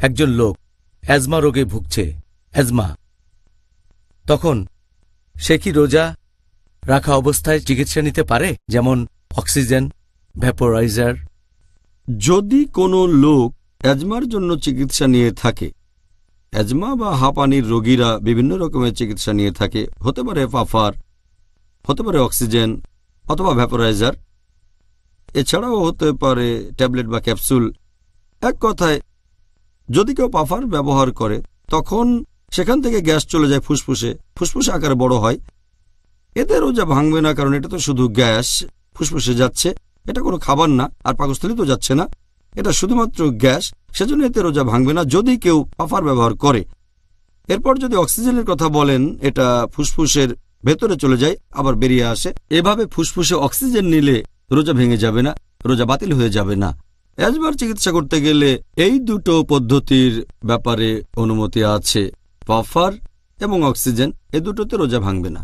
একজন লোক অ্যাজমা রোগে ভুগছে, অ্যাজমা, তখন সে কি রোজা রাখা অবস্থায় চিকিৎসা নিতে পারে, যেমন অক্সিজেন, ভ্যাপোরাইজার? যদি কোনো লোক অ্যাজমার জন্য চিকিৎসা নিয়ে থাকে, অ্যাজমা বা হাঁপানির রোগীরা বিভিন্ন রকমের চিকিৎসা নিয়ে থাকে, হতে পারে পাফার, হতে পারে অক্সিজেন অথবা ভ্যাপোরাইজার, এছাড়াও হতে পারে ট্যাবলেট বা ক্যাপসুল। এক কথায়, যদি কেউ পাফার ব্যবহার করে তখন সেখান থেকে গ্যাস চলে যায় ফুসফুসে, ফুসফুসে আকারে বড় হয়। এতে রোজা ভাঙবে না, কারণ এটা তো শুধু গ্যাস ফুসফুসে যাচ্ছে, এটা কোনো খাবার না, আর পাকস্থলী তো যাচ্ছে না, এটা শুধুমাত্র গ্যাস, সেজন্য এতে রোজা ভাঙবে না যদি কেউ পাফার ব্যবহার করে। এরপর যদি অক্সিজেনের কথা বলেন, এটা ফুসফুসের ভেতরে চলে যায় আবার বেরিয়ে আসে, এভাবে ফুসফুসে অক্সিজেন নিলে রোজা ভেঙে যাবে না, রোজা বাতিল হয়ে যাবে না। অ্যাজমার চিকিৎসা করতে গেলে এই দুটো পদ্ধতির ব্যাপারে অনুমতি আছে, পাফার এবং অক্সিজেন, এ দুটোতে রোজা ভাঙবে না।